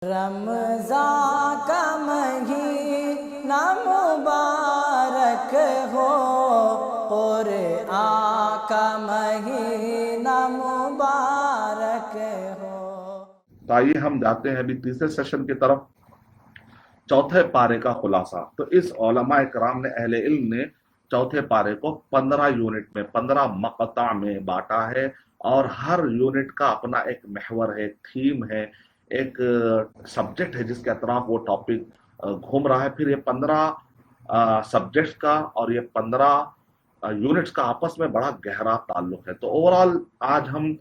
رمضان کا مہینہ مبارک ہو، قرآن کا مہینہ مبارک ہو۔ تو آئیے ہم جاتے ہیں ابھی تیسرے سیشن کی طرف، چوتھے پارے کا خلاصہ۔ تو اس علماء اکرام نے، اہل علم نے چوتھے پارے کو 15 یونٹ میں، 15 مقطع میں بانٹا ہے، اور ہر یونٹ کا اپنا ایک محور ہے، ایک تھیم ہے، ایک سبجیکٹ ہے جس کے اطراف وہ ٹاپک گھوم رہا ہے۔ پھر یہ 15 سبجیکٹس کا اور یہ 15 یونٹس کا آپس میں بڑا گہرا تعلق ہے۔ تو اوورال آج ہم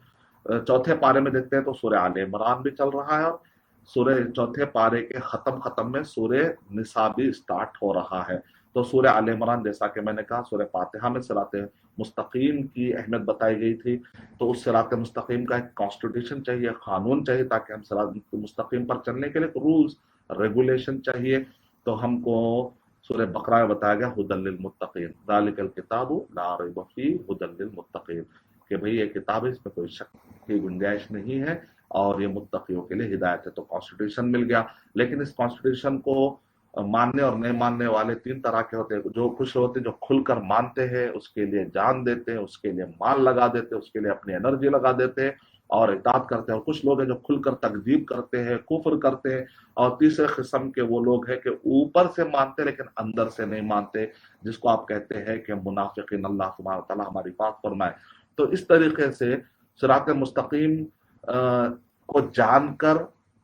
چوتھے پارے میں دیکھتے ہیں تو سورہ آل عمران بھی چل رہا ہے، اور سورہ چوتھے پارے کے ختم میں سورہ نساء بھی سٹارٹ ہو رہا ہے۔ تو سورہ آل عمران، جیسا کہ میں نے کہا، سورہ فاتحہ میں صراط مستقیم کی اہمیت بتائی گئی تھی، تو اس صراط مستقیم کا ایک کانسٹیٹیوشن چاہیے، قانون چاہیے، تاکہ ہم صراط مستقیم پر چلنے کے لیے رولز ریگولیشن چاہیے۔ تو ہم کو سورہ بقرہ میں بتایا گیا ھدی للمتقین، ذالک الکتاب لا ریب فیہ ھدی للمتقین، کہ بھئی یہ کتاب ہے، اس میں کوئی شک کی گنجائش نہیں ہے، اور یہ متقیوں کے لیے ہدایت ہے۔ تو کانسٹیٹیوشن مل گیا، لیکن اس کانسٹیٹیوشن کو ماننے اور نہیں ماننے والے تین طرح کے ہوتے ہیں۔ جو کچھ ہوتے ہیں جو کھل کر مانتے ہیں، اس کے لیے جان دیتے ہیں، اس کے لیے مال لگا دیتے ہیں، اس کے لیے اپنی انرجی لگا دیتے ہیں اور اطاعت کرتے ہیں، اور کچھ لوگ ہیں جو کھل کر تکذیب کرتے ہیں، کفر کرتے ہیں، اور تیسرے قسم کے وہ لوگ ہیں کہ اوپر سے مانتے ہیں لیکن اندر سے نہیں مانتے، جس کو آپ کہتے ہیں کہ منافقین۔ اللہ سبحانہ وتعالیٰ ہماری بات فرمائے۔ تو اس طریقے سے صراط مستقیم کو جان کر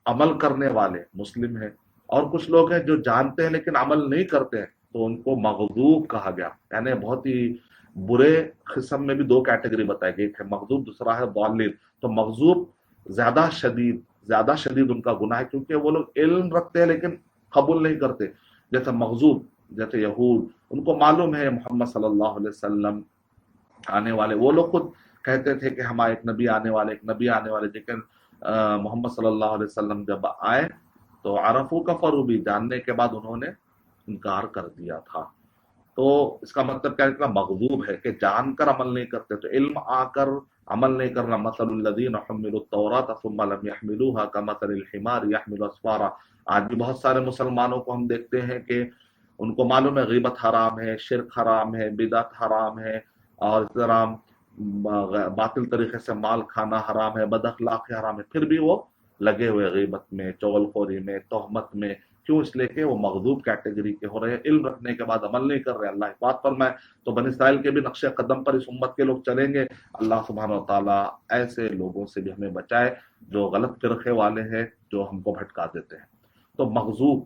عمل کرنے والے مسلم ہیں، اور کچھ لوگ ہیں جو جانتے ہیں لیکن عمل نہیں کرتے ہیں، تو ان کو مغضوب کہا گیا۔ یعنی بہت ہی برے قسم میں بھی دو کیٹیگری بتائی گئی، ایک ہے مغضوب، دوسرا ہے ضالین۔ تو مغضوب زیادہ شدید ان کا گناہ ہے، کیونکہ وہ لوگ علم رکھتے ہیں لیکن قبول نہیں کرتے۔ جیسے مغضوب، جیسے یہود، ان کو معلوم ہے محمد صلی اللہ علیہ وسلم آنے والے، وہ لوگ خود کہتے تھے کہ ہمارا ایک نبی آنے والے، لیکن محمد صلی اللہ علیہ وسلم جب آئے تو عرفو کفروا بھی، جاننے کے بعد انہوں نے انکار کر دیا تھا۔ تو اس کا مطلب کیا ہے؟ مغضوب ہے کہ جان کر عمل نہیں کرتے، تو علم آ کر عمل نہیں کرنا۔ مثل الذین حملوا التوراۃ ثم لم يحملوها كمثل الحمار يحمل اسفارا۔ آج بھی بہت سارے مسلمانوں کو ہم دیکھتے ہیں کہ ان کو معلوم ہے غیبت حرام ہے، شرک حرام ہے، بدعت حرام ہے، اور اس طرح باطل طریقے سے مال کھانا حرام ہے، بد اخلاقی حرام ہے، پھر بھی وہ لگے ہوئے غیبت میں، چغل خوری میں، تہمت میں۔ کیوں؟ اس لیے کہ وہ مغضوب کیٹیگری کے ہو رہے ہیں، علم رکھنے کے بعد عمل نہیں کر رہے۔ اللہ حفاظت فرمائے۔ تو بنی اسرائیل کے بھی نقش قدم پر اس امت کے لوگ چلیں گے۔ اللہ سبحانہ وتعالیٰ ایسے لوگوں سے بھی ہمیں بچائے جو غلط فرقے والے ہیں، جو ہم کو بھٹکا دیتے ہیں۔ تو مغضوب،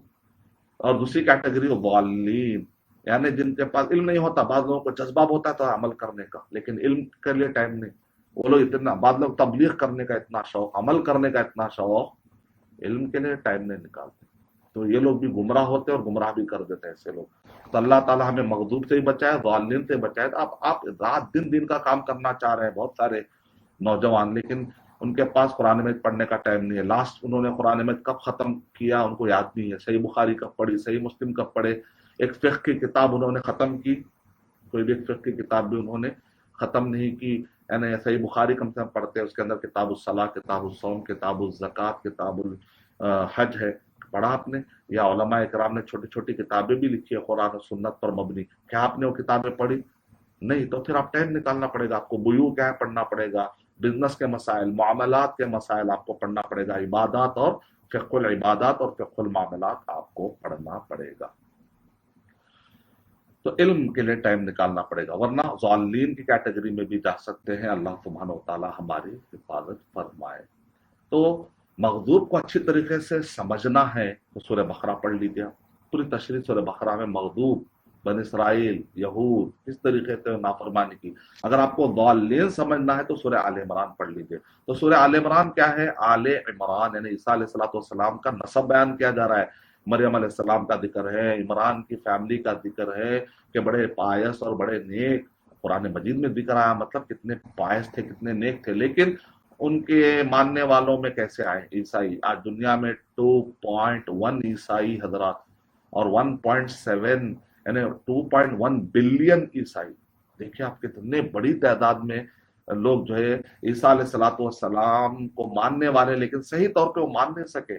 اور دوسری کیٹیگری ضالین، یعنی جن کے پاس علم نہیں ہوتا۔ بعض لوگوں کو جذبہ ہوتا ہے تو عمل کرنے کا، لیکن علم کے لیے ٹائم نہیں۔ وہ لوگ اتنا، بعض لوگ تبلیغ کرنے کا اتنا شوق، عمل کرنے کا اتنا شوق، علم کے لیے ٹائم نہیں نکالتے۔ تو یہ لوگ بھی گمراہ ہوتے ہیں اور گمراہ بھی کر دیتے ہیں ایسے لوگ۔ تو اللہ تعالیٰ ہمیں مغضوب سے ہی بچائے، ضالین سے بچائے۔ تو آپ رات دن کا کام کرنا چاہ رہے ہیں بہت سارے نوجوان، لیکن ان کے پاس قرآن مجید پڑھنے کا ٹائم نہیں ہے۔ لاسٹ انہوں نے قرآن مجید کب ختم کیا ان کو یاد نہیں ہے، صحیح بخاری کب پڑھی، صحیح مسلم کب پڑھے، ایک فقہ کی کتاب انہوں نے ختم کی، کوئی بھی ایک فقہ کی کتاب بھی انہوں نے ختم نہیں کی۔ یعنی صحیح بخاری کم سے کم پڑھتے ہیں، اس کے اندر کتاب الصلاۃ، کتاب الصوم، کتاب الزکوٰۃ، کتاب الحج ہے، پڑھا آپ نے؟ یا علماء اکرام نے چھوٹی چھوٹی کتابیں بھی لکھی ہے قرآن و سنت پر مبنی، کیا آپ نے وہ کتابیں پڑھی؟ نہیں۔ تو پھر آپ ٹائم نکالنا پڑے گا، آپ کو بیوع کیا ہے پڑھنا پڑے گا، بزنس کے مسائل، معاملات کے مسائل آپ کو پڑھنا پڑے گا، عبادات اور فقہ العبادات اور فقہ المعاملات آپ کو پڑھنا پڑے گا۔ تو علم کے لیے ٹائم نکالنا پڑے گا، ورنہ ضالین کی کیٹیگری میں بھی جا سکتے ہیں۔ اللہ سبحانہ وتعالیٰ ہماری حفاظت فرمائے۔ تو مغضوب کو اچھی طریقے سے سمجھنا ہے تو سورہ بقرہ پڑھ لیجیے، پوری تشریح سورہ بقرہ میں مغضوب، بنی اسرائیل، یہود، کس طریقے سے نافرمانی کی۔ اگر آپ کو ضالین سمجھنا ہے تو سورہ آل عمران پڑھ لیجیے۔ تو سورہ آل عمران کیا ہے؟ آل عمران یعنی عیسیٰ علیہ السلام کا نسب بیان کیا جا رہا ہے، مریم علیہ السلام کا ذکر ہے، عمران کی فیملی کا ذکر ہے کہ بڑے پائس اور بڑے نیک، قرآن مجید میں ذکر آیا، مطلب کتنے پائس تھے، کتنے نیک تھے، لیکن ان کے ماننے والوں میں کیسے آئے عیسائی۔ آج دنیا میں 2.1 عیسائی حضرات اور 1.7 یعنی 2.1 بلین عیسائی، دیکھیں آپ کتنے بڑی تعداد میں لوگ جو ہے عیسیٰ علیہ السلام کو ماننے والے، لیکن صحیح طور پہ وہ مان نہیں سکے۔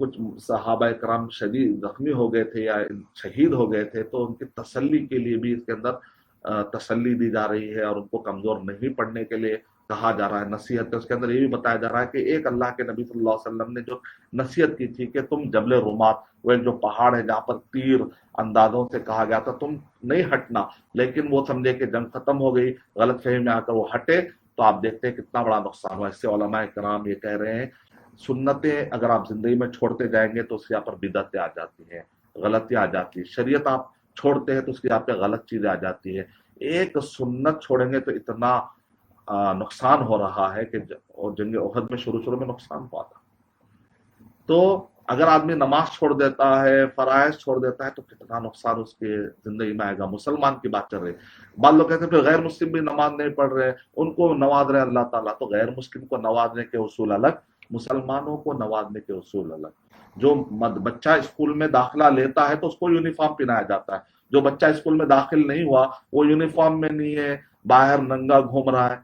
کچھ صحابہ کرام شدید زخمی ہو گئے تھے یا شہید ہو گئے تھے تو ان کی تسلی کے لیے بھی اس کے اندر تسلی دی جا رہی ہے اور ان کو کمزور نہیں پڑنے کے لیے کہا جا رہا ہے، نصیحت ہے۔ اس کے اندر یہ بھی بتایا جا رہا ہے کہ ایک اللہ کے نبی صلی اللہ علیہ وسلم نے جو نصیحت کی تھی کہ تم جبل رومات، وہ ایک جو پہاڑ ہے جہاں پر تیر اندازوں سے کہا گیا تھا تم نہیں ہٹنا، لیکن وہ سمجھے کہ جنگ ختم ہو گئی، غلط فہمی میں آ کر وہ ہٹے تو آپ دیکھتے ہیں کتنا بڑا نقصان ہوا۔ اس سے علماء کرام یہ کہہ رہے ہیں سنتیں اگر آپ زندگی میں چھوڑتے جائیں گے تو اس کی آپ پر بدعتیں آ جاتی ہیں، غلطیاں آ جاتی ہیں، شریعت آپ چھوڑتے ہیں تو اس کی آپ پہ غلط چیزیں آ جاتی ہے۔ ایک سنت چھوڑیں گے تو اتنا نقصان ہو رہا ہے کہ جنگ احد میں شروع میں نقصان ہوا تھا۔ تو اگر آدمی نماز چھوڑ دیتا ہے، فرائض چھوڑ دیتا ہے تو کتنا نقصان اس کے زندگی میں آئے گا۔ مسلمان کی بات کر رہے ہیں، بعض لوگ کہتے ہیں کہ غیر مسلم بھی نماز نہیں پڑھ رہے، ان کو نواز رہے اللہ تعالیٰ، تو غیر مسلم کو نوازنے کے اصول الگ، مسلمانوں کو نوازنے کے اصول الگ۔ جو بچہ اسکول میں داخلہ لیتا ہے تو اس کو یونیفارم پہنایا جاتا ہے، جو بچہ اسکول میں داخل نہیں ہوا وہ یونیفارم میں نہیں ہے، باہر ننگا گھوم رہا ہے،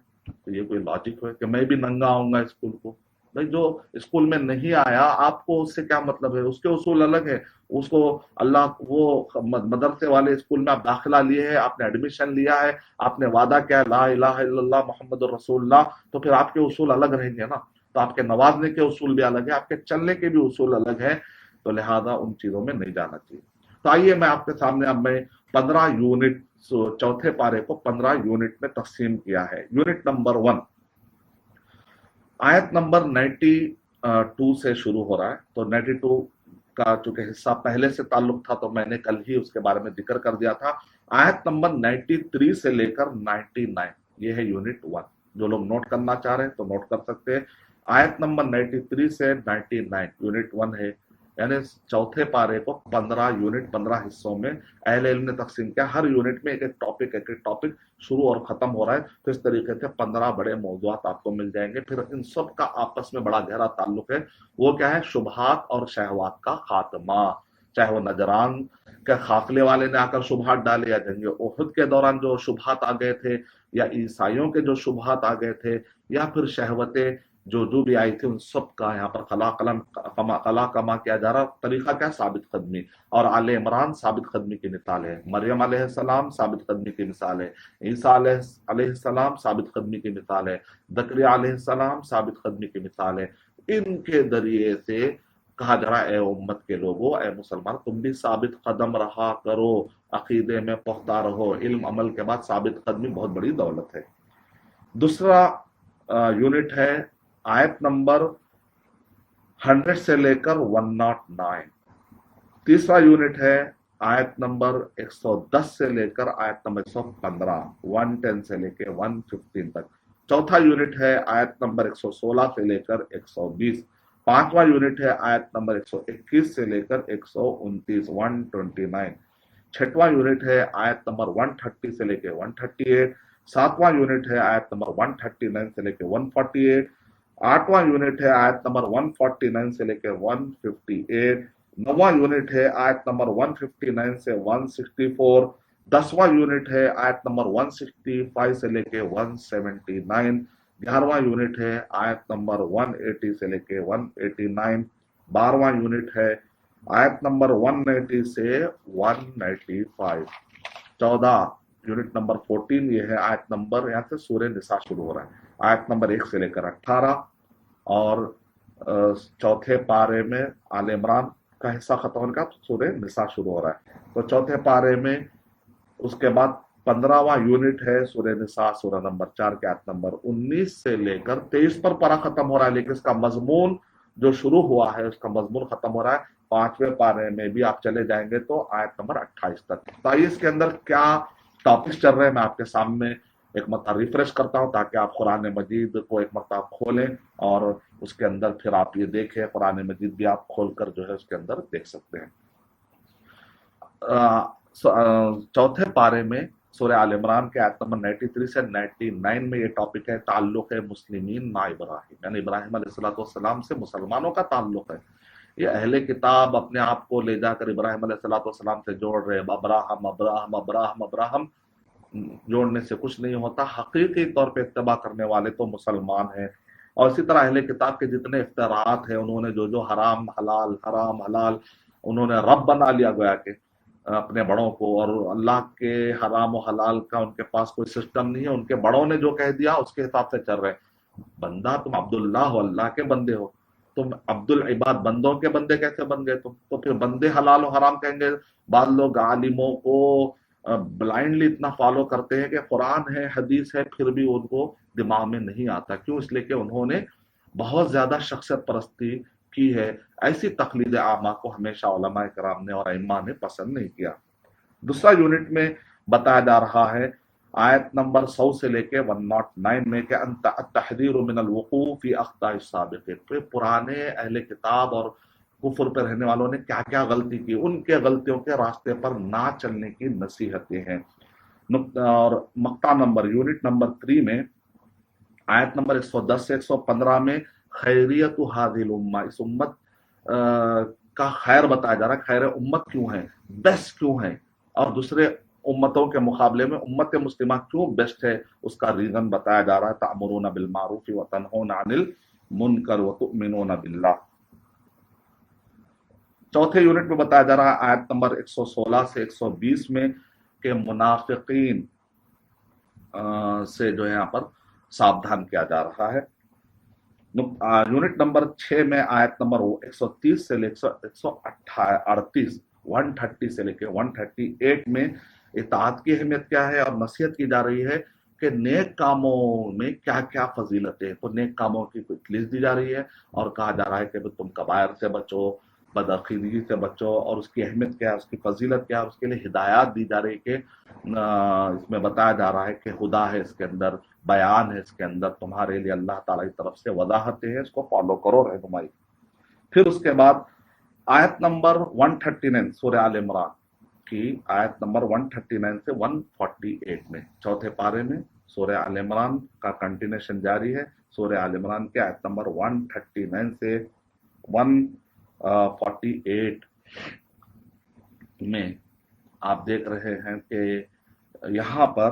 تو یہ کوئی لاجک ہے کہ میں بھی ننگا آؤں گا اسکول کو؟ بھائی جو اسکول میں نہیں آیا آپ کو اس سے کیا مطلب ہے؟ اس کے اصول الگ ہے، اس کو اللہ وہ مدرسے والے اسکول میں آپ داخلہ لیے ہیں، آپ نے ایڈمیشن لیا ہے، آپ نے وعدہ کیا لا الہ الا اللہ محمد الرسول اللہ، تو پھر آپ کے اصول الگ رہیں گے نا، تو آپ کے نوازنے کے اصول بھی الگ ہیں، آپ کے چلنے کے بھی اصول الگ ہیں، تو لہذا ان چیزوں میں نہیں جانا چاہیے۔ تو آئیے میں آپ کے سامنے اب میں 15 یونٹ، چوتھے پارے کو 15 یونٹ میں تقسیم کیا ہے۔ یونٹ نمبر 1 آیت نمبر 92 سے شروع ہو رہا ہے۔ تو 92 کا چونکہ حصہ پہلے سے تعلق تھا تو میں نے کل ہی اس کے بارے میں ذکر کر دیا تھا۔ آیت نمبر 93 سے لے کر 99 یہ ہے یونٹ 1۔ جو لوگ نوٹ کرنا چاہ رہے ہیں تو نوٹ کر سکتے ہیں۔ آیت نمبر 93 سے 99 یونٹ 1 ہے، یعنی چوتھے پارے کو 15 یونٹ 15 حصوں میں اہل علم نے تقسیم کیا۔ ہر یونٹ میں ایک ایک ٹاپک شروع اور ختم ہو رہا ہے، تو اس طریقے سے 15 بڑے موضوعات آپ کو مل جائیں گے۔ پھر ان سب کا آپس میں بڑا گہرا تعلق ہے، وہ کیا ہے؟ شبہات اور شہوات کا خاتمہ۔ چاہے وہ نجران کے قافلے والے نے آ کر شبہات ڈالے، یا جنگ احد کے دوران جو شبہات آ گئے تھے، یا عیسائیوں کے جو شبہات آ گئے تھے، یا پھر شہوتیں جو بھی آئی تھی، ان سب کا یہاں پر قلا کما کیا جا رہا۔ طریقہ کیا؟ ثابت قدمی۔ اور آل عمران ثابت قدمی کی مثال ہے، مریم علیہ السلام ثابت قدمی کی مثال ہے، عیسیٰ علیہ السلام ثابت قدمی کی مثال ہے، زکریا علیہ السلام ثابت قدمی کی مثال ہے۔ ان کے ذریعے سے کہا جا رہا ہے اے امت کے لوگوں، اے مسلمان، تم بھی ثابت قدم رہا کرو، عقیدے میں پختہ رہو، علم عمل کے بعد ثابت قدمی بہت بڑی دولت ہے۔ دوسرا یونٹ ہے آیت نمبر 100 سے لے کر 109۔ تیسرا یونٹ ہے آیت نمبر 110 سے لے کر آیت نمبر 115، 110 سے لے کے 115 تک۔ چوتھا یونٹ ہے آیت نمبر 116 سے لے کر 120۔ پانچواں یونٹ ہے آیت نمبر 121 سے لے کر 129، 129۔ چھٹواں یونٹ ہے آیت نمبر 130 سے لے کے 138۔ ساتواں یونٹ ہے آیت نمبر 139 سے لے کے 148۔ آٹھواں یونٹ ہے آیت نمبر 149 سے لے کے 158۔ نواں یونٹ ہے آیت نمبر 159 سے 164۔ 10واں یونٹ ہے آیت نمبر 165 سے لے کے 179۔ 11واں یونٹ ہے آیت نمبر 180 سے لے کے 189۔ 12واں یونٹ ہے آیت نمبر 190 سے 195۔ 14 یونٹ نمبر 14 یہ ہے آیت نمبر، یہاں سے سورہ نساء شروع ہو رہا ہے، آیت نمبر 1 سے لے کر 18۔ اور چوتھے پارے میں آل عمران کا حصہ ختم ہونے کا سورہ نساء شروع ہو رہا ہے، تو چوتھے پارے میں اس کے بعد 15واں یونٹ ہے سورہ نساء، سورہ نمبر 4 کے آیت نمبر 19 سے لے کر 23 پر پارہ ختم ہو رہا ہے، لیکن اس کا مضمون جو شروع ہوا ہے اس کا مضمون ختم ہو رہا ہے۔ 5ویں پارے میں بھی آپ چلے جائیں گے تو آیت نمبر 28 تک۔ تو اس کے اندر کیا ٹاپکس چل رہے ہیں میں آپ کے سامنے ایک مرتبہ ریفریش کرتا ہوں تاکہ آپ قرآن مجید کو ایک مرتبہ کھولیں اور اس کے اندر پھر آپ یہ دیکھیں، قرآن مجید بھی آپ کھول کر جو ہے اس کے اندر دیکھ سکتے ہیں۔ چوتھے پارے میں سورہ آل عمران کے آیت نمبر 93 سے 99 میں یہ ٹاپک ہے تعلق مسلمین مع ابراہیم، یعنی ابراہیم علیہ السلام سے مسلمانوں کا تعلق ہے۔ یہ اہل کتاب اپنے آپ کو لے جا کر ابراہیم علیہ السلام سے جوڑ رہے، ابراہم ابراہم ابراہم ابراہم، جوڑنے سے کچھ نہیں ہوتا۔ حقیقی طور پہ اتباع کرنے والے تو مسلمان ہیں، اور اسی طرح اہل کتاب کے جتنے اختراعات ہیں، انہوں نے جو حرام حلال انہوں نے رب بنا لیا گویا کہ اپنے بڑوں کو، اور اللہ کے حرام و حلال کا ان کے پاس کوئی سسٹم نہیں ہے، ان کے بڑوں نے جو کہہ دیا اس کے حساب سے چل رہے ہیں۔ بندہ تم عبداللہ ہو، اللہ کے بندے ہو، تم عبد العباد بندوں کے بندے کیسے بن گئے تم؟ تو پھر بندے حلال و حرام کہیں گے۔ بعض لوگ عالموں کو بلائنڈلی اتنا فالو کرتے ہیں کہ قرآن ہے حدیث ہے پھر بھی ان کو دماغ میں نہیں آتا، کیوں؟ اس لیے کہ انہوں نے بہت زیادہ شخصیت پرستی کی ہے۔ ایسی تقلید عامہ کو ہمیشہ علماء کرام نے اور ائمہ نے پسند نہیں کیا۔ دوسرا یونٹ میں بتایا جا رہا ہے آیت نمبر 100 سے لے کے 109 میں کہ التحذیر من الوقوع فی اخطاء السابقین، پرانے اہل کتاب اور کفر پر رہنے والوں نے کیا کیا غلطی کی، ان کے غلطیوں کے راستے پر نہ چلنے کی نصیحتیں ہیں۔ اور مقطع نمبر یونٹ نمبر 3 میں آیت نمبر 110 سے 115 میں خیریت هذه الامہ، اس امت کا خیر بتایا جا رہا ہے، خیر امت کیوں ہے، بیسٹ کیوں ہے، اور دوسرے امتوں کے مقابلے میں امت مسلمہ کیوں بیسٹ ہے، اس کا ریزن بتایا جا رہا ہے۔ تأمرون بالمعروف وتنہون عن المنکر وتؤمنون باللہ۔ چوتھے یونٹ میں بتایا جا رہا ہے آیت نمبر 116 سے 120 میں کہ منافقین سے جو ہے یہاں پر ساودھان کیا جا رہا ہے۔ یونٹ نمبر 6 میں آیت نمبر 130 سے لے 138 130 سے لے کے 138 میں اطاعت کی اہمیت کیا ہے اور نصیحت کی جا رہی ہے کہ نیک کاموں میں کیا کیا فضیلتیں ہیں۔ تو نیک کاموں کی کچھ لسٹ دی جا رہی ہے اور کہا جا رہا ہے کہ تم کبائر سے بچو، بدعقیدگی سے بچو، اور اس کی اہمیت کیا ہے، اس کی فضیلت کیا ہے، اس کے لیے ہدایات دی جا رہی کہ اس میں بتایا جا رہا ہے کہ خدا ہے اس کے اندر، بیان ہے اس کے اندر، تمہارے لیے اللہ تعالیٰ کی طرف سے وضاحتیں ہیں، اس کو فالو کرو، رہنمائی۔ پھر اس کے بعد آیت نمبر 139 سورہ آل عمران کی آیت نمبر 139 سے 148 میں، چوتھے پارے میں سورہ آل عمران کا کنٹینیوشن جاری ہے۔ سورہ آل عمران کے آیت نمبر 139 سے 148 میں آپ دیکھ رہے ہیں کہ یہاں پر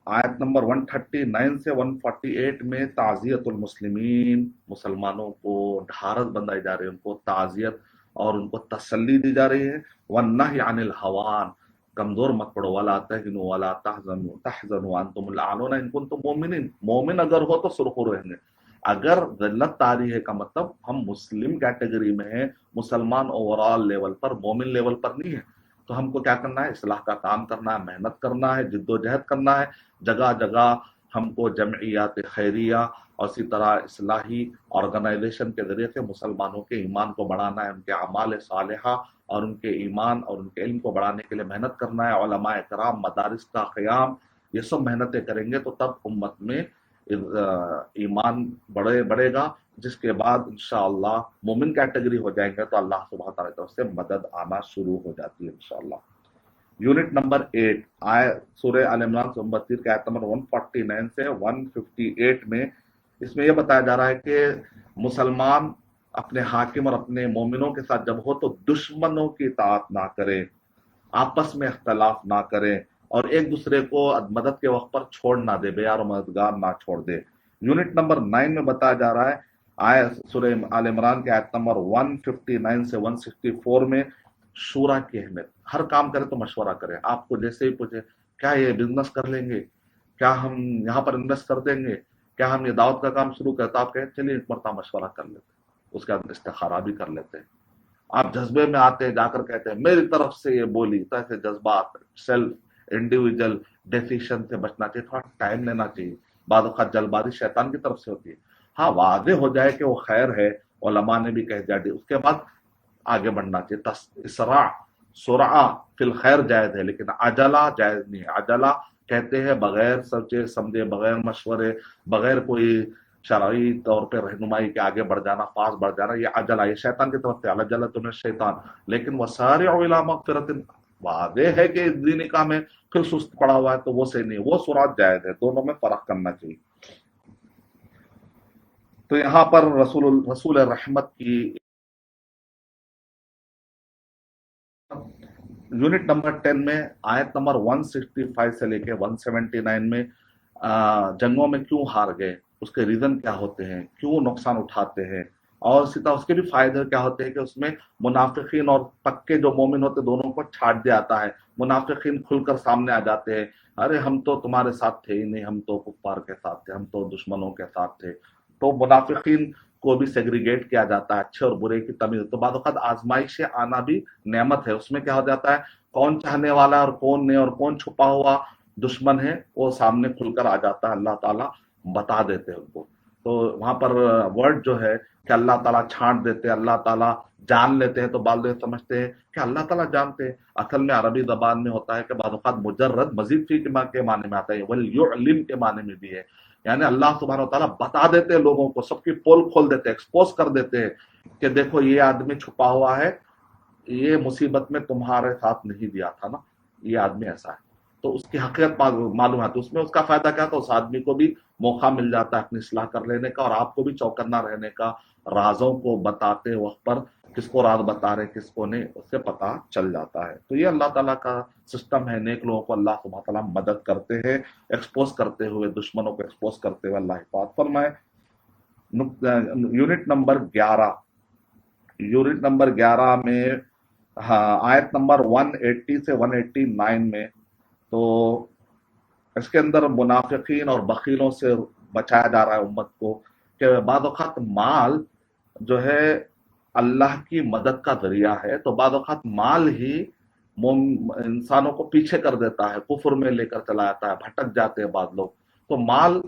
آیت نمبر 139 سے 148 میں تعزیت المسلمین، مسلمانوں کو ڈھارس بندائی جا رہی ہے، ان کو تعزیت اور ان کو تسلی دی جا رہی ہے۔ والنہی عن الہوان، کمزور مت پڑو، ولا تہنوا ولا تحزنوا وانتم الاعلون ان کنتم مؤمنین، مومن اگر ہو تو سرخرو رہیں گے۔ اگر ذلت طاری ہے کا مطلب ہم مسلم کیٹیگری میں ہیں، مسلمان اوورال لیول پر، مومن لیول پر نہیں ہے، تو ہم کو کیا کرنا ہے؟ اصلاح کا کام کرنا ہے، محنت کرنا ہے، جد و جہد کرنا ہے۔ جگہ جگہ ہم کو جمعیات خیریہ اور اسی طرح اصلاحی آرگنائزیشن کے ذریعے سے مسلمانوں کے ایمان کو بڑھانا ہے، ان کے اعمال صالحہ اور ان کے ایمان اور ان کے علم کو بڑھانے کے لیے محنت کرنا ہے۔ علماء کرام، مدارس کا قیام، یہ سب محنتیں کریں گے تو تب امت میں ایمان بڑھے گا، جس کے بعد انشاءاللہ مومن کیٹیگری ہو جائیں گے تو اللہ سبحانہ تعالیٰ کی طرف سے مدد آنا شروع ہو جاتی ہے انشاءاللہ۔ یونٹ نمبر 8 سورہ آل عمران 32 کے آیت نمبر 149 سے 158 میں اس میں یہ بتایا جا رہا ہے کہ مسلمان اپنے حاکم اور اپنے مومنوں کے ساتھ جب ہو تو دشمنوں کی اطاعت نہ کرے، آپس میں اختلاف نہ کرے، اور ایک دوسرے کو مدد کے وقت پر چھوڑ نہ دے، بے یار و مددگار نہ چھوڑ دے۔ یونٹ نمبر 9 میں بتایا جا رہا ہے سورہ آل عمران کے آیت نمبر 159 سے 164 میں شورا کی اہمیت۔ ہر کام کرے تو مشورہ کرے، آپ کو جیسے ہی پوچھے کیا یہ بزنس کر لیں گے، کیا ہم یہاں پر انویسٹ کر دیں گے، کیا ہم یہ دعوت کا کام شروع کریں، تو آپ کہیں چلیے ایک مرتبہ مشورہ کر لیتے، اس کا استخارہ بھی کر لیتے ہیں۔ آپ جذبے میں آتے ہیں، جا کر کہتے ہیں میری طرف سے یہ بولی، تو ایسے جذبات، سیلف انڈیویجل ڈیسیشن سے بچنا چاہیے، تھوڑا ٹائم لینا چاہیے۔ بعض اوقات جلد بازی شیطان کی طرف سے ہوتی ہے۔ ہاں واضح ہو جائے کہ وہ خیر ہے، علماء نے بھی کہہ دیا، اس کے بعد آگے بڑھنا چاہیے۔ اسراع سرعہ فی الخیر جائز ہے، لیکن عجلہ جائز نہیں ہے۔ عجلہ کہتے ہیں بغیر سوچے سمجھے، بغیر مشورے، بغیر کوئی شرعی طور پہ رہنمائی کے آگے بڑھ جانا، فاس بڑھ جانا، یہ عجلہ، یہ شیطان کی طرف سے، عجلۃ من الشیطان۔ لیکن وسارعوا الی مغفرۃ، واضح ہے کہ دینی کام میں پھر سست پڑا ہوا ہے تو وہ صحیح نہیں، وہ سرعت جائز ہے، دونوں میں فرق کرنا چاہیے۔ تو یہاں پر رسول رحمت کی یونٹ نمبر 10 میں آیت نمبر 165 سے لے کے 179 میں جنگوں میں کیوں ہار گئے اس کے ریزن کیا ہوتے ہیں, کیوں نقصان اٹھاتے ہیں, اور اسی طرح اس کے بھی فائدے کیا ہوتے ہیں کہ اس میں منافقین اور پکے جو مومن ہوتے ہیں دونوں کو چھاٹ دیا جاتا ہے. منافقین کھل کر سامنے آ جاتے ہیں, ارے ہم تو تمہارے ساتھ تھے ہی نہیں, ہم تو کفار کے ساتھ تھے, ہم تو دشمنوں کے ساتھ تھے. تو منافقین کو بھی سیگریگیٹ کیا جاتا ہے, اچھے اور برے کی تمیز. تو بعض اوقات آزمائش آنا بھی نعمت ہے. اس میں کیا ہو جاتا ہے, کون چاہنے والا اور کون نہیں, اور کون چھپا ہوا دشمن ہے وہ سامنے کھل کر آ جاتا ہے, اللہ تعالیٰ بتا دیتے ہیں ان کو. تو وہاں پر ورڈ جو ہے کہ اللہ تعالیٰ چھانٹ دیتے ہیں, اللہ تعالیٰ جان لیتے ہیں, تو بعض لوگ سمجھتے ہیں کہ اللہ تعالیٰ جانتے ہیں. اصل میں عربی زبان میں ہوتا ہے کہ بعض اوقات مجرد مزید فی کے معنی میں آتا ہے, وَلْيُعْلِمْ کے معنی میں بھی ہے. یعنی اللہ سبحانہ و تعالیٰ بتا دیتے ہیں لوگوں کو, سب کی پول کھول دیتے ہیں, ایکسپوز کر دیتے ہیں کہ دیکھو یہ آدمی چھپا ہوا ہے, یہ مصیبت میں تمہارے ساتھ نہیں دیا تھا نا, یہ آدمی ایسا ہے. تو اس کی حقیقت معلوم ہے, تو اس میں اس کا فائدہ کیا تھا, اس آدمی کو بھی موقع مل جاتا ہے اپنی اصلاح کر لینے کا, اور آپ کو بھی چوکنا رہنے کا, رازوں کو بتاتے وقت پر کس کو راز بتا رہے کس کو نہیں, اس سے پتہ چل جاتا ہے. تو یہ اللہ تعالیٰ کا سسٹم ہے. نیک لوگوں کو اللہ سبحانہ تعالیٰ مدد کرتے ہیں, ایکسپوز کرتے ہوئے, دشمنوں کو ایکسپوز کرتے ہوئے اللہ حفاظت فرمائے. یونٹ نمبر 11, یونٹ نمبر 11 میں آیت نمبر 180 سے 189 میں, تو اس کے اندر منافقین اور بخیلوں سے بچایا جا رہا ہے امت کو, کہ بعض اوقات مال جو ہے اللہ کی مدد کا ذریعہ ہے, تو بعض اوقات مال ہی انسانوں کو پیچھے کر دیتا ہے, کفر میں لے کر چلا جاتا ہے, بھٹک جاتے ہیں بعض لوگ. تو مال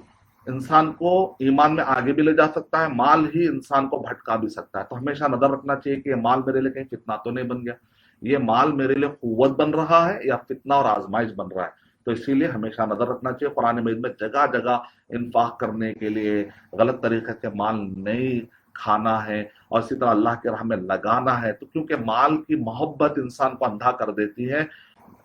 انسان کو ایمان میں آگے بھی لے جا سکتا ہے, مال ہی انسان کو بھٹکا بھی سکتا ہے. تو ہمیشہ نظر رکھنا چاہیے کہ یہ مال میرے لیے کہیں فتنہ تو نہیں بن گیا, یہ مال میرے لیے قوت بن رہا ہے یا فتنہ اور آزمائش بن رہا ہے. تو اسی لیے ہمیشہ نظر رکھنا چاہیے. قرآن مجید میں جگہ جگہ انفاق کرنے کے لیے, غلط طریقے سے مال نہیں کھانا ہے, اور اسی طرح اللہ کے راہ میں لگانا ہے. تو کیونکہ مال کی محبت انسان کو اندھا کر دیتی ہے,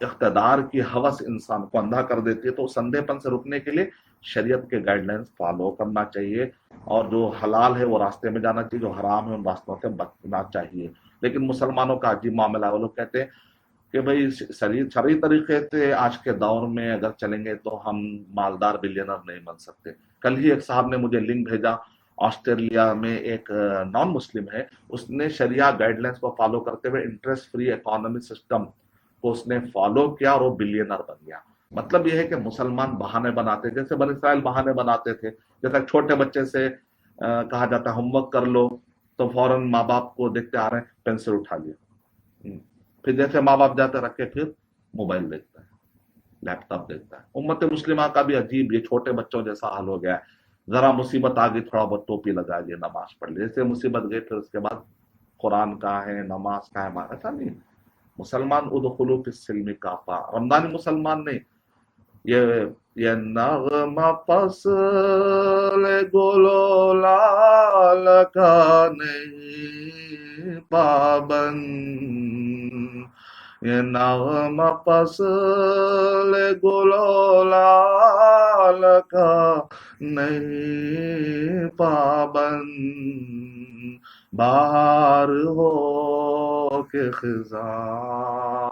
اقتدار کی ہوس انسان کو اندھا کر دیتی ہے. تو اس اندھے پن سے رکنے کے لیے شریعت کے گائیڈ لائنز فالو کرنا چاہیے, اور جو حلال ہے وہ راستے میں جانا چاہیے, جو حرام ہے ان راستوں سے بچنا چاہیے. لیکن مسلمانوں کا عجیب معاملہ ہے, وہ لوگ کہتے ہیں کہ بھئی شرعی طریقے سے آج کے دور میں اگر چلیں گے تو ہم مالدار بلینر نہیں بن سکتے. کل ہی ایک صاحب نے مجھے لنک بھیجا, آسٹریلیا میں ایک نان مسلم ہے, اس نے شریعہ گائیڈ لائنز کو فالو کرتے ہوئے انٹرسٹ فری اکانومی سسٹم کو اس نے فالو کیا اور وہ بلینر بن گیا. مطلب یہ ہے کہ مسلمان بہانے بناتے, جیسے بنی اسرائیل بہانے بناتے تھے. جیسا چھوٹے بچے سے کہا جاتا ہے ہوم ورک کر لو, تو فوراً ماں باپ کو دیکھتے آ رہے ہیں پینسل اٹھا لیا, پھر جیسے ماں باپ جاتے رکھ کے پھر موبائل دیکھتا ہے, لیپ ٹاپ دیکھتا ہے. امت مسلمہ کا بھی عجیب, یہ چھوٹے بچوں جیسا حال ہو گیا ہے. ذرا مصیبت آ گئی, تھوڑا بہت ٹوپی لگا لی, نماز پڑھ لی, جیسے مصیبت گئی پھر اس کے بعد قرآن کہاں ہے, نماز کہاں ہے. ایسا نہیں. مسلمان ادخلوا فی السلم کافہ, رمضانی مسلمان نہیں. یہ نغمہ فصل گلو لال کا نہیں پابند, یہ نغمہ فصل گلو لال کا نہیں پابند. بہار ہو کے خزاں,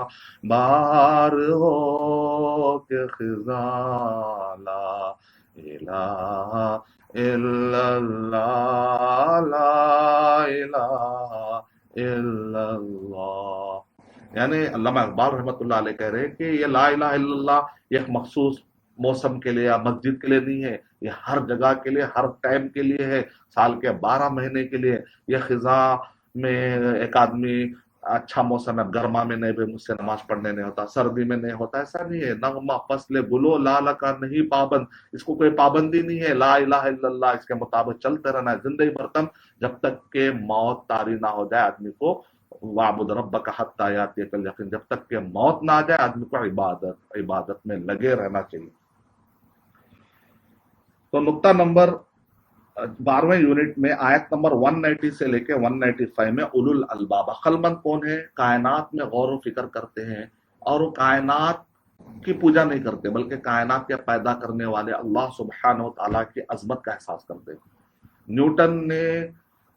بہار ہو کے خزاں, لا الہ الا اللہ, لا الہ الا اللہ. یعنی علامہ اقبال رحمۃ اللہ علیہ کہہ رہے کہ یہ لا الہ الا اللہ ایک مخصوص موسم کے لیے یا مسجد کے لیے نہیں ہے, یہ ہر جگہ کے لیے, ہر ٹائم کے لیے ہے, سال کے 12 مہینے کے لیے. یہ خزاں میں ایک آدمی اچھا موسم ہے, گرما میں نہیں, مجھ سے نماز پڑھنے نہیں ہوتا, سردی میں نہیں ہوتا, ایسا نہیں ہے. نغمہ فصل گلو لال کا نہیں پابند, اس کو کوئی پابندی نہیں ہے. لا الہ الا اللہ اس کے مطابق چلتے رہنا ہے زندگی بھر, جب تک کہ موت طاری نہ ہو جائے آدمی کو. وَاعْبُدْ رَبَّكَ حَتَّىٰ يَأْتِيَكَ الْيَقِينُ, جب تک کہ موت نہ آ جائے آدمی کو عبادت میں لگے رہنا چاہیے. تو نقطہ نمبر 12ویں یونٹ میں آیت نمبر 190 سے لے کے 195 میں اولو الالباب, عقل مند کون ہے, کائنات میں غور و فکر کرتے ہیں اور وہ کائنات کی پوجا نہیں کرتے, بلکہ کائنات کے پیدا کرنے والے اللہ سبحانہ و تعالیٰ کی عظمت کا احساس کرتے ہیں. نیوٹن نے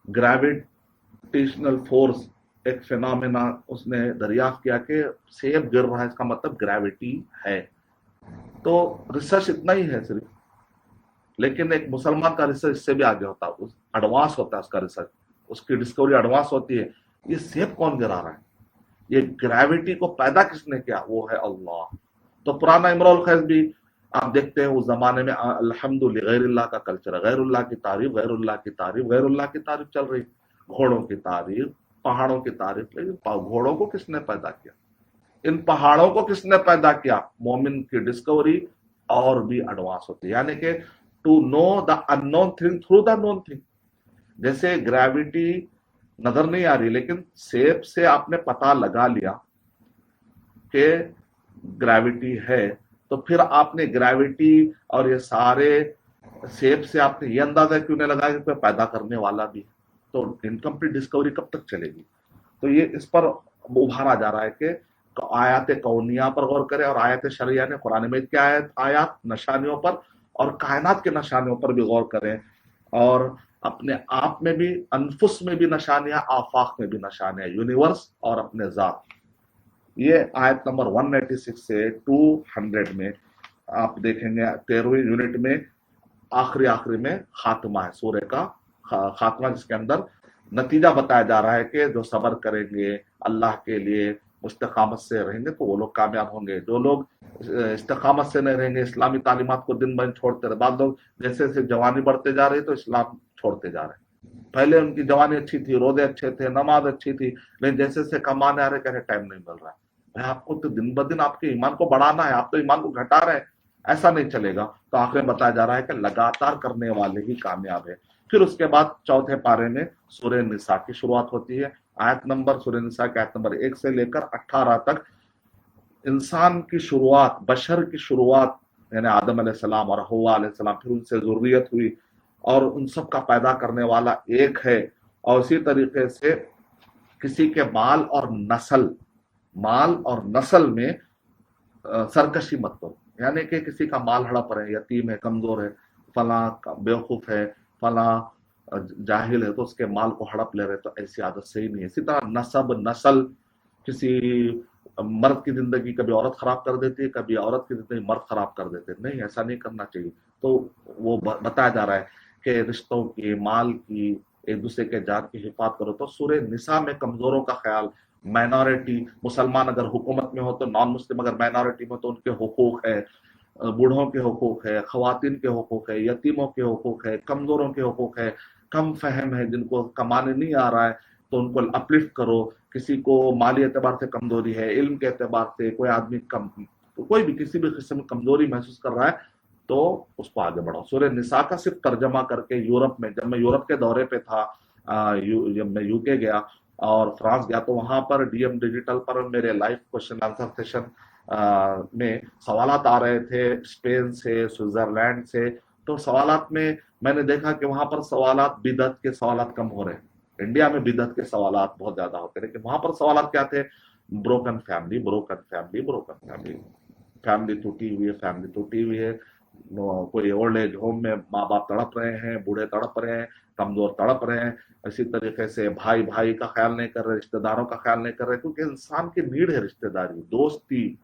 گریویٹیشنل فورس ایک فینومینا اس نے دریافت کیا کہ سیب گر رہا ہے, اس کا مطلب گریوٹی ہے. تو ریسرچ اتنا ہی ہے صرف, لیکن ایک مسلمان کا ریسرچ اس سے بھی آگے ہوتا ہے, ایڈوانس ہوتا ہے اس کا ریسرچ, اس کی ڈسکوری ایڈوانس ہوتی ہے. یہ سیب کون گرا رہا ہے, یہ گریوٹی کو پیدا کس نے کیا, وہ ہے اللہ. تو پرانا امرؤ القیس بھی آپ دیکھتے ہیں اس زمانے میں الحمد لغیر اللہ کا کلچر ہے, غیر اللہ کی تعریف, غیر اللہ کی تعریف, غیر اللہ کی تعریف چل رہی, گھوڑوں کی تعریف, پہاڑوں کی تعریف. لیکن گھوڑوں کو کس نے پیدا کیا, ان پہاڑوں کو کس نے پیدا کیا. مومن کی ڈسکوری اور بھی ایڈوانس ہوتی ہے, یعنی کہ to know the unknown thing through the known thing. جیسے گریوٹی نظر نہیں آ رہی, لیکن سیب سے آپ نے پتا لگا لیا کہ گریوٹی ہے, تو پھر آپ نے گریوٹی اور یہ سارے سیب سے آپ نے یہ اندازہ کیوں نہیں لگایا کہ پیدا کرنے والا بھی, تو انکمپلیٹ ڈسکوری کب تک چلے گی. تو یہ اس پر ابھارا جا رہا ہے کہ آیات کونیہ پر غور کریں اور آیات شرعیہ نے قرآن مجید کے آیات نشانیوں پر اور کائنات کے نشانیوں پر بھی غور کریں, اور اپنے آپ میں بھی, انفس میں بھی نشانیاں, آفاق میں بھی نشانیاں, یونیورس اور اپنے ذات. یہ آیت نمبر 196 سے 200 میں آپ دیکھیں گے 13ویں یونٹ میں آخری میں خاتمہ ہے سورہ کا خاتمہ, جس کے اندر نتیجہ بتایا جا رہا ہے کہ جو صبر کریں گے, اللہ کے لیے استقامت سے رہیں گے تو وہ لوگ کامیاب ہوں گے. جو لوگ استقامت سے نہیں رہیں گے, اسلامی تعلیمات کو دن بدن چھوڑتے رہے, بعض لوگ جیسے جیسے جوانی بڑھتے جا رہے تو اسلام چھوڑتے جا رہے. پہلے ان کی جوانی اچھی تھی, روزے اچھے تھے, نماز اچھی تھی, لیکن جیسے جیسے کمانے آ رہے کہہ رہے ٹائم نہیں مل رہا ہے. بھائی آپ کو تو دن بدن آپ کے ایمان کو بڑھانا ہے, آپ تو ایمان کو گھٹا رہے ہیں, ایسا نہیں چلے گا. تو آخر میں بتایا جا رہا ہے کہ لگاتار کرنے والے ہی کامیاب ہے. پھر اس کے بعد چوتھے پارے میں سورہ نساء کی شروعات ہوتی ہے. آیت نمبر سورہ نساء کی آیت نمبر 1 سے لے کر 18 تک انسان کی شروعات, بشر کی شروعات, یعنی آدم علیہ السلام اور حوا علیہ السلام, پھر ان سے ذریت ہوئی, اور ان سب کا پیدا کرنے والا ایک ہے. اور اسی طریقے سے کسی کے مال اور نسل میں سرکشی مت کرو, یعنی کہ کسی کا مال ہڑپ رہے, یتیم ہے, کمزور ہے, فلاں بیوقوف ہے, فلاں جاہل ہے, تو اس کے مال کو ہڑپ لے رہے, تو ایسی عادت صحیح نہیں ہے. اسی طرح نسل, کسی مرد کی زندگی کبھی عورت خراب کر دیتی ہے, کبھی عورت کی زندگی مرد خراب کر دیتے, نہیں, ایسا نہیں کرنا چاہیے. تو وہ بتایا جا رہا ہے کہ رشتوں کی, مال کی, ایک دوسرے کے جان کی حفاظت کرو. تو سورہ نساء میں کمزوروں کا خیال, مائنورٹی, مسلمان اگر حکومت میں ہو تو نان مسلم اگر مائنورٹی میں تو ان کے حقوق ہے, بوڑھوں کے حقوق ہے, خواتین کے حقوق ہے, یتیموں کے حقوق ہے, کمزوروں کے حقوق ہے, کم فہم ہے, جن کو کمانے نہیں آ رہا ہے تو ان کو اپلفٹ کرو. کسی کو مالی اعتبار سے کمزوری ہے, علم کے اعتبار سے کوئی آدمی کوئی بھی کسی بھی قسم کی کمزوری محسوس کر رہا ہے تو اس کو آگے بڑھاؤ. سورہ نساء کا صرف ترجمہ کر کے یورپ میں, جب میں یورپ کے دورے پہ تھا, جب میں یو کے گیا اور فرانس گیا, تو وہاں پر ڈی ایم ڈیجیٹل پر میرے لائیو کوشچن آنسر سیشن میں سوالات آ رہے تھے اسپین سے, سوئٹزرلینڈ سے. تو سوالات میں نے دیکھا کہ وہاں پر سوالات بدعت کے سوالات کم ہو رہے ہیں. انڈیا میں بدعت کے سوالات بہت زیادہ ہوتے ہیں, لیکن وہاں پر سوالات کیا تھے؟ بروکن فیملی, فیملی ٹوٹی ہوئی ہے, کوئی اولڈ ایج ہوم میں ماں باپ تڑپ رہے ہیں, بوڑھے تڑپ رہے ہیں, کمزور تڑپ رہے ہیں. اسی طریقے سے بھائی کا خیال نہیں کر رہے, رشتہ داروں کا خیال نہیں کر رہے, کیونکہ انسان کی نیڈ ہے رشتہ داری, دوستی,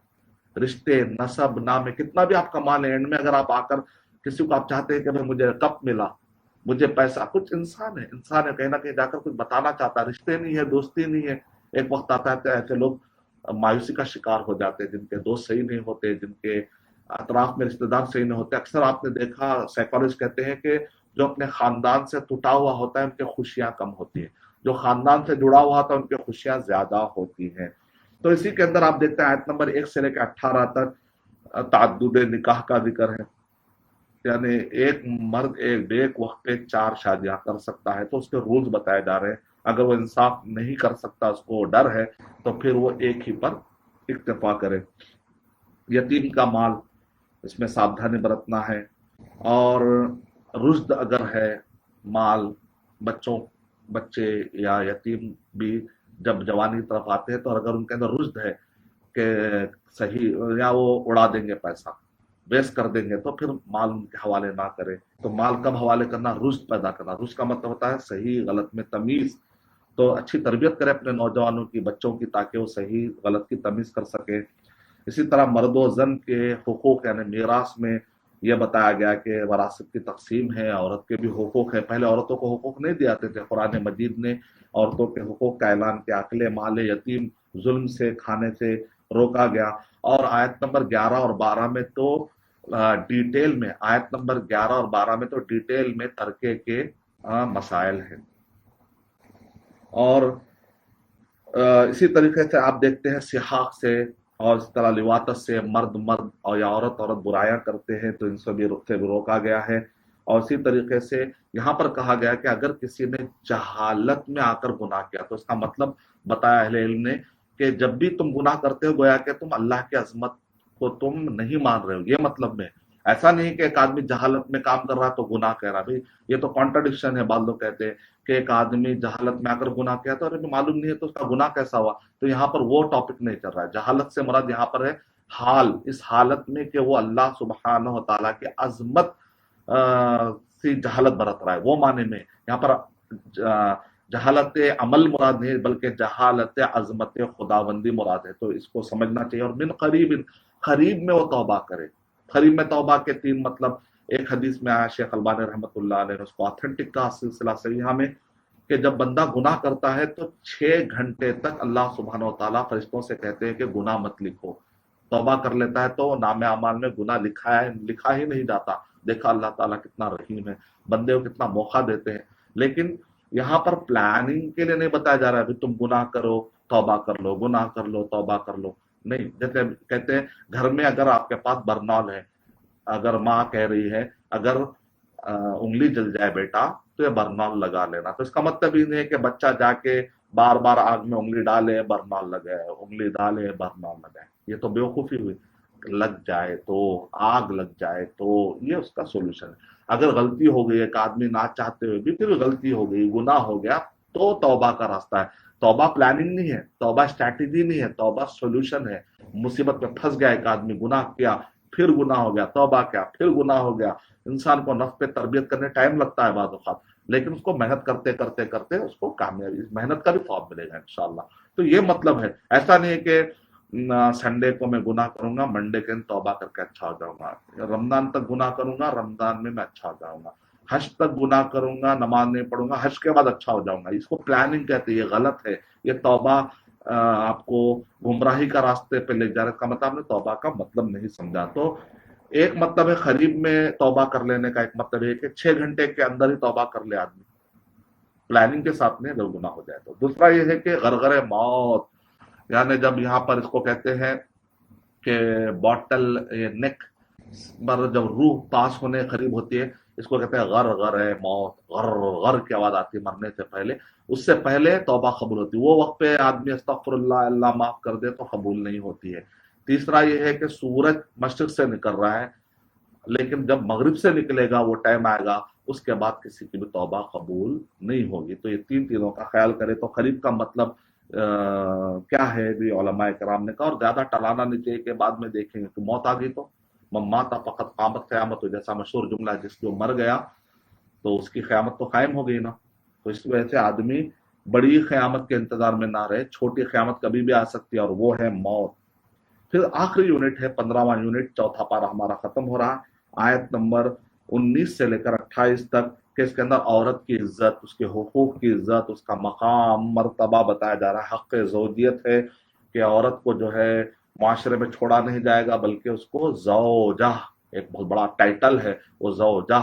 رشتے, نسب, نام. کتنا بھی آپ کما لیں, اینڈ میں اگر آپ آ کر کسی کو آپ چاہتے ہیں کہ مجھے کب ملا, مجھے پیسہ, کچھ انسان ہے کہیں نہ کہیں جا کر کچھ بتانا چاہتا ہے, رشتے نہیں ہے, دوستی نہیں ہے. ایک وقت آتا ہے ایسے لوگ مایوسی کا شکار ہو جاتے ہیں, جن کے دوست صحیح نہیں ہوتے, جن کے اطراف میں رشتہ دار صحیح نہیں ہوتے. اکثر آپ نے دیکھا, سائیکالوجسٹ کہتے ہیں کہ جو اپنے خاندان سے ٹوٹا ہوا ہوتا ہے ان کی خوشیاں کم ہوتی ہیں, جو خاندان سے جڑا ہوا ہوتا ہے ان کی خوشیاں زیادہ ہوتی ہیں. تو اسی کے اندر آپ دیکھتے ہیں آیت نمبر 1 سے لے کے 18 تک تعدد نکاح کا ذکر ہے, یعنی ایک مرد ایک وقت پہ 4 شادیاں کر سکتا ہے. تو اس کے رولز بتائے جا رہے ہیں. اگر وہ انصاف نہیں کر سکتا, اس کو ڈر ہے, تو پھر وہ ایک ہی پر اکتفا کرے. یتیم کا مال, اس میں ساودھانی برتنا ہے. اور رشد اگر ہے, مال, بچے یا یتیم بھی جب جوانی طرف آتے ہیں, تو اگر ان کے اندر رشد ہے کہ صحیح, یا وہ اڑا دیں گے پیسہ, ویسٹ کر دیں گے, تو پھر مال ان کے حوالے نہ کرے. تو مال کب حوالے کرنا؟ رشد پیدا کرنا. رشد کا مطلب ہوتا ہے صحیح غلط میں تمیز. تو اچھی تربیت کرے اپنے نوجوانوں کی, بچوں کی, تاکہ وہ صحیح غلط کی تمیز کر سکے. اسی طرح مرد و زن کے حقوق, یعنی میراث میں یہ بتایا گیا کہ وراثت کی تقسیم ہے، عورت کے بھی حقوق ہے. پہلے عورتوں کو حقوق نہیں دیے جاتے تھے. قرآن مجید نے عورتوں کے حقوق کا اعلان کیا. اکل مال یتیم ظلم سے کھانے سے روکا گیا. اور آیت نمبر 11 اور 12 میں تو ڈیٹیل میں، آیت نمبر 11 اور 12 میں تو ڈیٹیل میں ترکے کے مسائل ہیں. اور اسی طریقے سے آپ دیکھتے ہیں سحاق سے اور اس طرح لواطت سے مرد اور یا عورت برائیاں کرتے ہیں تو ان سے بھی روکا گیا ہے. اور اسی طریقے سے یہاں پر کہا گیا کہ اگر کسی نے جہالت میں آ کر گناہ کیا تو اس کا مطلب بتایا اہل علم نے کہ جب بھی تم گناہ کرتے ہو گویا کہ تم اللہ کی عظمت کو تم نہیں مان رہے ہو. یہ مطلب میں ایسا نہیں کہ ایک آدمی جہالت میں کام کر رہا تو گناہ کہہ رہا. بھائی یہ تو کانٹرڈکشن ہے. بعض لوگ کہتے ہیں کہ ایک آدمی جہالت میں آ کر گناہ کیا تو معلوم نہیں ہے تو اس کا گناہ کیسا ہوا. تو یہاں پر وہ ٹاپک نہیں چل رہا ہے. جہالت سے مراد یہاں پر ہے حال، اس حالت میں کہ وہ اللہ سبحانہ و تعالیٰ کی عظمت سے جہالت برت رہا ہے. وہ معنی میں یہاں پر جہالت عمل مراد نہیں بلکہ جہالت عظمت خداوندی مراد ہے. تو اس کو سمجھنا چاہیے. اور من قریب میں وہ توبہ کرے. قریب میں توبہ کے 3 مطلب. ایک حدیث میں آیا، شیخ البانی رحمۃ اللہ علیہ نے اس کو آتھینٹک کا سلسلہ صحیحہ میں، کہ جب بندہ گناہ کرتا ہے تو 6 گھنٹے تک اللہ سبحانہ و تعالیٰ فرشتوں سے کہتے ہیں کہ گناہ مت لکھو. توبہ کر لیتا ہے تو نام اعمال میں گناہ لکھا ہی نہیں جاتا. دیکھا اللہ تعالیٰ کتنا رحیم ہے، بندے کو کتنا موقع دیتے ہیں. لیکن یہاں پر پلاننگ کے لیے نہیں بتایا جا رہا ہے تم گناہ کرو توبہ کر لو، گناہ کر لو توبہ کر لو. نہیں، جیسے کہتے ہیں گھر میں اگر آپ کے پاس برنال ہے، اگر ماں کہہ رہی ہے اگر انگلی جل جائے بیٹا تو یہ برنال لگا لینا، تو اس کا مطلب یہ نہیں ہے کہ بچہ جا کے بار بار آگ میں انگلی ڈالے برنال لگائے، انگلی ڈالے برنال لگائے. یہ تو بیوقوفی ہوئی. لگ جائے تو، آگ لگ جائے تو یہ اس کا سولوشن ہے. اگر غلطی ہو گئی، ایک آدمی نہ چاہتے ہوئے بھی پھر غلطی ہو گئی، گناہ ہو گیا، تو توبہ کا راستہ ہے. توبہ پلاننگ نہیں ہے، توبہ اسٹریٹجی نہیں ہے، توبہ سولوشن ہے. مصیبت میں پھنس گیا ایک آدمی، گناہ کیا، پھر گناہ ہو گیا، توبہ کیا، پھر گناہ ہو گیا. انسان کو نفس پہ تربیت کرنے ٹائم لگتا ہے بعض اوقات، لیکن اس کو محنت کرتے کرتے کرتے اس کو کامیابی، محنت کا بھی ثواب ملے گا انشاءاللہ. تو یہ مطلب ہے. ایسا نہیں ہے کہ سنڈے کو میں گناہ کروں گا، منڈے کے دن توبہ کر کے اچھا ہو جاؤں گا. رمضان تک گناہ کروں گا، رمضان میں اچھا ہو جاؤں گا. حج تک گناہ کروں گا، نماز نہیں پڑھوں گا، حج کے بعد اچھا ہو جاؤں گا. اس کو پلاننگ کہتے ہیں. یہ غلط ہے. یہ توبہ آپ کو گمراہی کا راستے پہ لے جا رہا ہے. کا مطلب نے توبہ کا مطلب نہیں سمجھا. تو ایک مطلب ہے قریب میں توبہ کر لینے کا، ایک مطلب ہے کہ 6 گھنٹے کے اندر ہی توبہ کر لے آدمی، پلاننگ کے ساتھ نہیں، اگر گناہ ہو جائے تو. دوسرا یہ ہے کہ غرغر موت، یعنی جب یہاں پر اس کو کہتے ہیں کہ باٹل نیک پر جب روح پاس ہونے قریب ہوتی ہے، اس کو کہتے ہیں غرغر موت. غر غر کی آواز آتی ہے مرنے سے پہلے. اس سے پہلے توبہ قبول ہوتی ہے. وہ وقت پہ آدمی استغفر اللہ، اللہ معاف کر دے تو قبول نہیں ہوتی ہے. تیسرا یہ ہے کہ سورج مشرق سے نکل رہا ہے، لیکن جب مغرب سے نکلے گا وہ ٹائم آئے گا، اس کے بعد کسی کی بھی توبہ قبول نہیں ہوگی. تو یہ 3 چیزوں کا خیال کرے. تو قریب کا مطلب کیا ہے بھی علماء کرام نے کہا. اور زیادہ ٹلانا نہیں چاہیے کہ بعد میں دیکھیں گے کہ موت آ گئی تو مات فقط قامت قیامت ہو، جیسا مشہور جملہ ہے، جس جو مر گیا تو اس کی قیامت تو قائم ہو گئی نا. تو اس وجہ سے آدمی بڑی قیامت کے انتظار میں نہ رہے. چھوٹی قیامت کبھی بھی آ سکتی ہے، اور وہ ہے موت. پھر آخری یونٹ ہے 15واں یونٹ، چوتھا پارہ ہمارا ختم ہو رہا. آیت نمبر 19 سے لے کر 28 تک کہ اس کے اندر عورت کی عزت، اس کے حقوق کی عزت، اس کا مقام مرتبہ بتایا جا رہا ہے. حق زوجیت ہے کہ عورت کو جو ہے معاشرے میں چھوڑا نہیں جائے گا، بلکہ اس کو زوجہ، ایک بہت بڑا ٹائٹل ہے وہ زوجہ،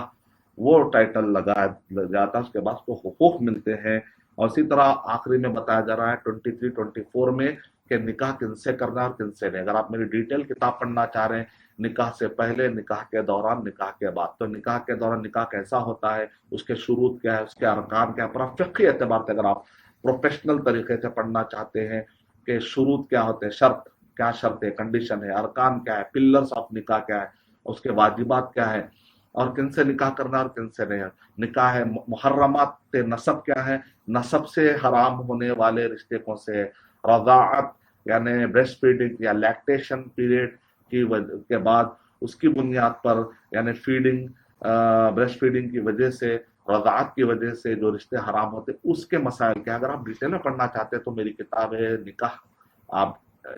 وہ ٹائٹل لگایا جاتا ہے. اس کے بعد اس کو حقوق ملتے ہیں. اور اسی طرح آخری میں بتایا جا رہا ہے 23-24 میں کہ نکاح کن سے کرنا اور کن سے نہیں. اگر آپ میری ڈیٹیل کتاب پڑھنا چاہ رہے ہیں، نکاح سے پہلے، نکاح کے دوران، نکاح کے بعد. تو نکاح کے دوران نکاح کیسا ہوتا ہے، اس کے شروط کیا ہے، اس کے ارکان کیا ہے. پورا فقہی اعتبار سے اگر آپ پروفیشنل طریقے سے پڑھنا چاہتے ہیں کہ شروط کیا ہوتے ہیں، شرط کیا، شرط ہے، کنڈیشن ہے، ارکان کیا ہے، پلرز آف نکاح کیا ہے، اس کے واجبات کیا ہے، اور کن سے نکاح کرنا اور کن سے نہیں. نکاح ہے. محرمات نسب کیا ہے، نسب سے حرام ہونے والے رشتے کون سے. رضاعت یعنی بریسٹ فیڈنگ یا لیکٹیشن پیریڈ کے بعد اس کی بنیاد پر، یعنی فیڈنگ، بریسٹ فیڈنگ کی وجہ سے، رضاعت کی وجہ سے جو رشتے حرام ہوتے اس کے مسائل کیا. اگر آپ ڈیٹیل میں پڑھنا چاہتے ہیں تو میری کتاب ہے نکاح، آپ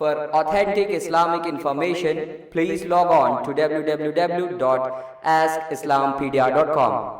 For authentic Islamic information, please log on to www.askislampedia.com.